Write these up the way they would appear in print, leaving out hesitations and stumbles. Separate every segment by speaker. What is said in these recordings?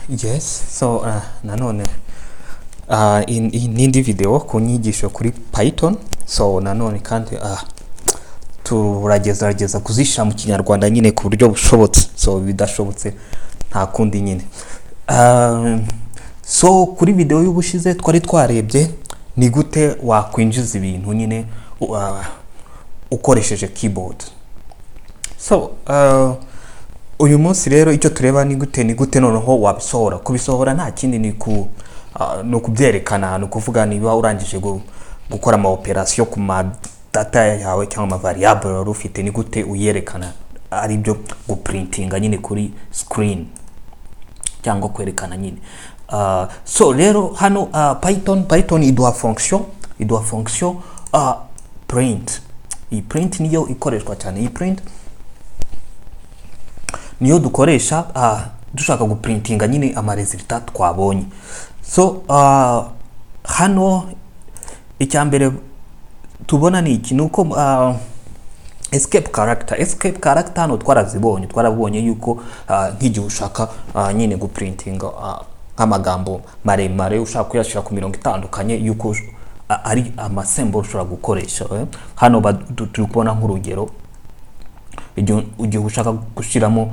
Speaker 1: Yes, so nanone in video ku nyigisho kuri Python, so nanone kandi turageza kuzisha mu Kinyarwanda nyine ku buryo bushobotse, so bidashobotse nta kundi nyine. So kuri video y'ubushize twari twarebye ni gute wakwinjiza ibintu nyine ukoresheje keyboard. So uyu munsi rero icyo tureba ni gute noneho wabisohora. Kubisohora nta kindi ni no kubyerekana, no kuvuga niba urangije gukora ama operation ku ma data yawe cyangwa ama variable ufite, ni gute uyerekana ari byo guprintinga nyine kuri screen cyangwa kwerekana nyine. So rero hano Python iduha fonction print. Iyi print niyo ikoreshwa cyane. Iyi print niyo dukoresha dushaka guprintinga nyine ama resultat twabonye. So hano icyambere tubona ni iki, nuko escape character hano twarabonye yuko nk'igihe ushaka nyine guprintinga nk'amagambo maremare ushaka kuyashira ku mirongo itandukanye, yuko ari ama symbol ushobora gukoresha. Hano turi kubona nk'urugero igihe ushaka gushiramo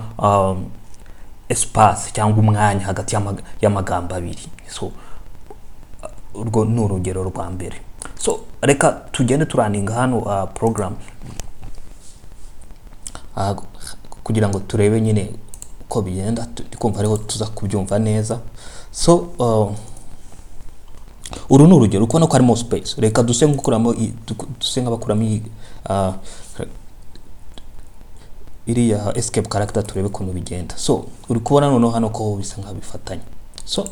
Speaker 1: espace cyangwa umwanya hagati y'amagambo abiri. So urwo ni urugero rwa mbere. So reka tugende turaninga hano program kugira ngo turebe nyine uko bigenda, kumva ariho tuza kubyumva neza. So uru ni urugero uko nako harimo space. Reka duse nk'abakuramo iriya escape character turebe ukuntu bigenda. So uri kubona noneho hano ko bisa nk'abifatanye. So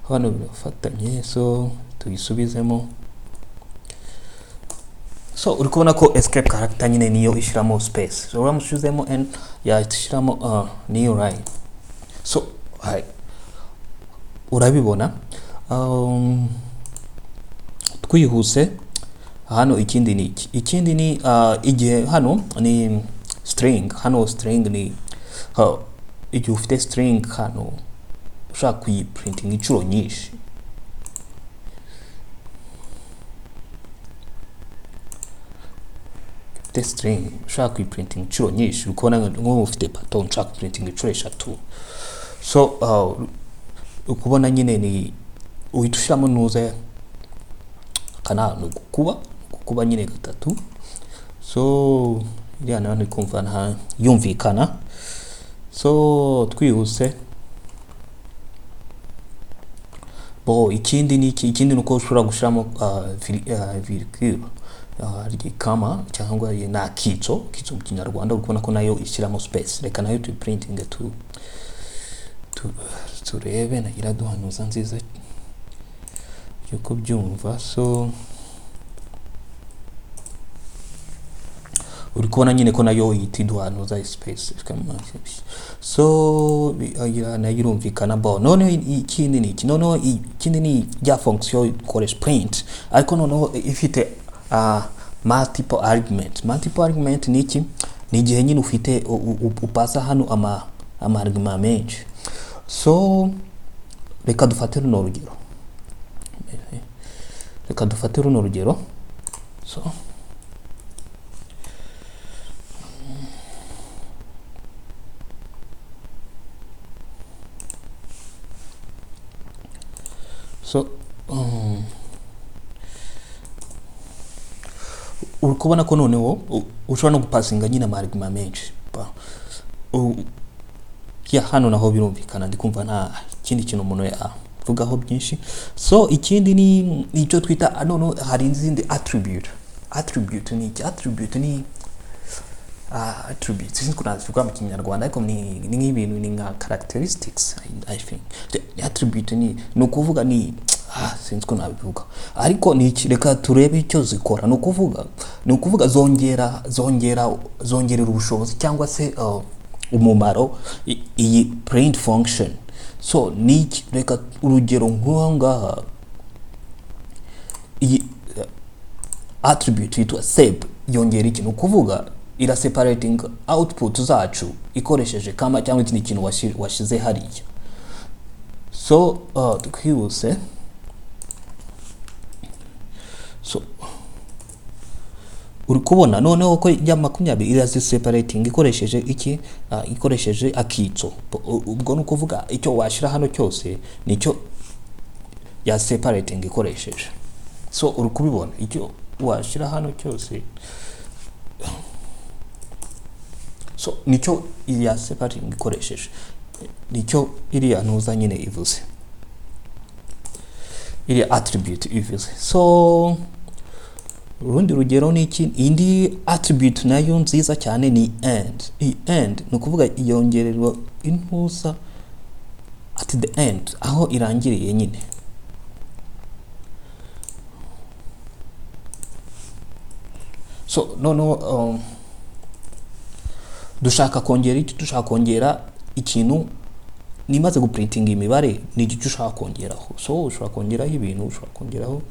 Speaker 1: hano bifatanye, so tuyisubizemo. So uri kubona ko escape character nyine niyo ishiramo space. So uramushizemo n ishiramo new line. So urabibona. Twihuse hano ikindi ni igihe hano ni string. Hano string ni igihe ufite string hano ushaka kuyiprinting inshuro nyinshi. String ushaka kuyiprinting inshuro nyinshi, ukubona ngo ufite pattern ushaka printing inshuro 3. So ukubona nyine ni uhitushiramo nuze kana kuba nyine 3. So iriya nayo ni kumva nta yumvikana. So twihuse. Ikindi nuko ushobora gushiramo virgule kama cyangwa na kitso mu Kinyarwanda, ukubona ko nayo ishyiramo space. Reka nayo tu printing turebe na iraduhanuza nziza yuko byumva. So uri kubona nyine ko nayo itiduhanuza space. So nayo irumvikana. None ikindi ni ya fonction ikoresha print, ariko noneho ifite multiple argument ni iki? Ni igihe nyine ufite upasa hano ama argument menshi. So reka dufate runo rugero. So uri kubona ko noneho ushobora no gupasinga nyine ama argument menshi. Hano naho birumvikana, ndikumva nta kindi kintu umuntu yavugaho byinshi. So ikindi ni icyo twita noneho hari izindi attribute ni attributes sinzi kunazivuga mu Kinyarwanda, ariko ni nk'ibintu ni nka characteristics. I think the attribute ni ukuvuga ni sinzi ko nabivuga, ariko ni reka turebe icyo zikora. Ni ukuvuga zongerera ubushobozi cyangwa se umumaro iyi print function. So ni reka urugero nk'aha iyi attribute yitwa save yongera ikintu, kuvuga ira separating output zacu ikoresheje kama cyangwa ikindi kintu washize hariya. So twihuse. So uri kubona noneho ko ya 20 ira separating ikoresheje iki, ikoresheje akitso. Ubwo no kuvuga icyo washira hano cyose nicyo ya separating ikoresheje. So uri kubibona icyo washira hano cyose, so nicyo ya separating ikoresheje, nicyo iriya ntuza nyine ivuze, iriya attribute ivuze. So urundi rugero ni iki, indi attribute nayo nziza cyane ni end. End ni ukuvuga iyongererwa intuza at the end, aho irangiriye nyine. So no dushaka kongera iki, dushaka kongera ikintu nimaze guprinting imibare ni icyo ushaka kongeraho. So ushobora kongeraho ibintu, ushobora kongeraho,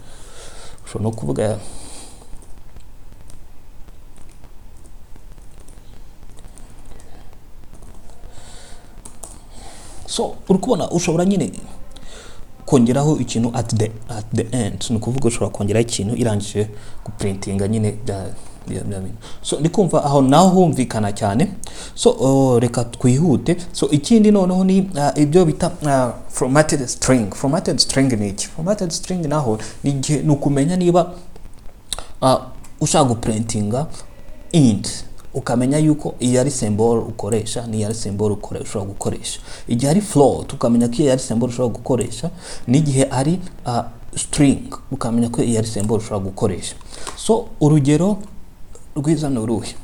Speaker 1: ushobora no kuvuga so uri kubona ushobora nyine kongeraho ikintu at the end, ni kuvuga ushobora kongeraho ikintu irangije guprintinga nyine. So ndikumva aho naho humvikana cyane. So reka twihute. So ikindi noneho ni ibyo bita formatted string. Formatted string ni iki? Formatted string naho ni ukumenya niba ushaka guprintinga int, ukamenya yuko iyo ari symbol ukoresha ni ari symbol ushobora gukoresha. Igihe ari float ukamenya ko iyo ari symbol ushobora gukoresha, n'igihe ari string ukamenya ko iyo ari symbol ushobora gukoresha. So urugero rwiza ni uruhe?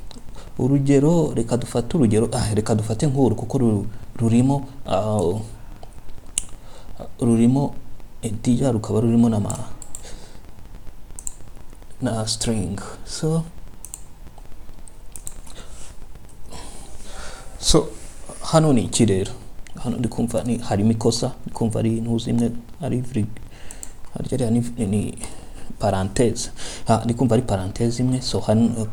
Speaker 1: Urugero reka dufate urugero, reka dufate nk'uru kuko rurimo integer rukaba rurimo na string. So hano ni iki rero? Hano ndikumva ni harimo ikosa, ndikumva ari intuzi imwe ari harya ni parenthèse. Ndikumva ari parenthèse imwe. So hano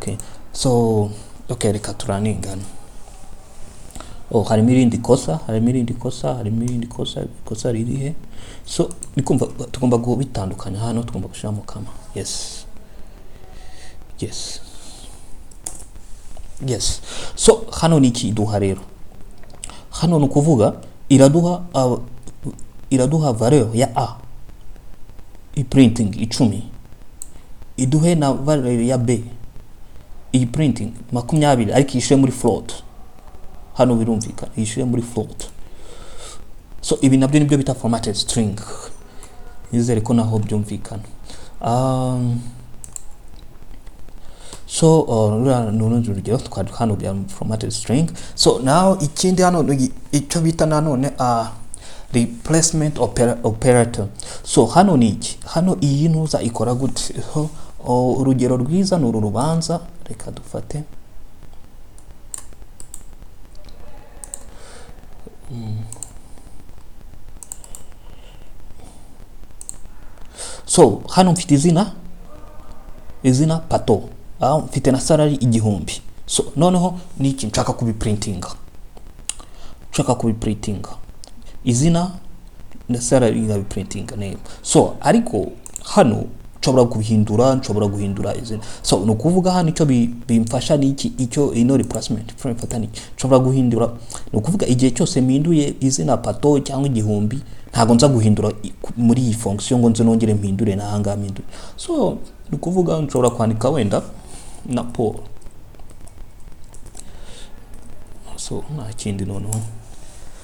Speaker 1: okay, reka turaningana. Harimo irindi kosa, ikosa ririhe? So ndikumva tugomba kubitandukanya hano, tugomba gushiramo kama. Yes. So hano ni iki duha rero? Hano no kuvuga iraduha value ya a, printing 10, iduhe na value ya b, printing 20, ariko ishyire muri float. Hano birumvikana ishyire muri float. So ibi nabyo nibyo bita formatted string. Nizere ko naho byumvikana. So nurundi rugero twari hano bya formatted string. So now ikindi hano icyo bita nanone replacement operator. So hano ni iki? Hano iyi ntuza ikora gute? Urugero rwiza ni uru rubanza, reka dufate so hano mfite izina pato, mfite na salary 1000. So noneho ni iki nshaka kubiprintinga, izina na salary ngabiprintinga name. So ariko hano nshobora guhindura izina. So no kuvuga hano icyo bimfasha ni iki, icyo ino replacement mfatani nshobora guhindura. No kuvuga igihe cyose mpinduye izina pato cyangwa 1000, ntago nza guhindura muri iyi function ngo nze nongere mpindure na hanga mpindure. So no kuvuga nshobora kwandika wenda na Paul. So nta kindi noneho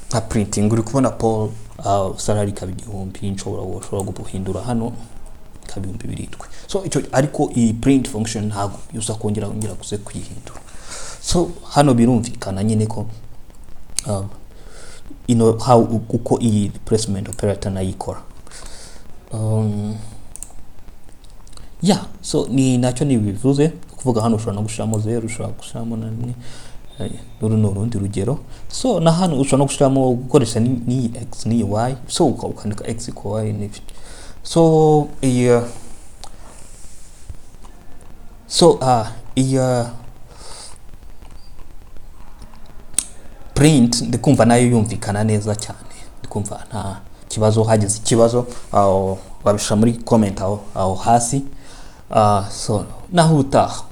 Speaker 1: nka printing uri kubona Paul salary ka 1000, nshobora guhindura hano ka 2007. So icyo ariko iyi print function ntago yusa kongera kuze kuyihindura. So hano birumvikana nyine ko how uko iyi replacement operator nayikora. So ni nacyo nibivuze kuvuga hano ushobora no gushiramo 0, ushobora gushiramo na 1 n'urundi rugero. So na hano ushobora no gushiramo gukoresha ni x ni y. So ukandika x ko y ni so print ndikumva nayo yumvikana neza cyane, ndikumva nta kibazo. Hagize ikibazo wabishira muri comment aho hasi. So naho utaha.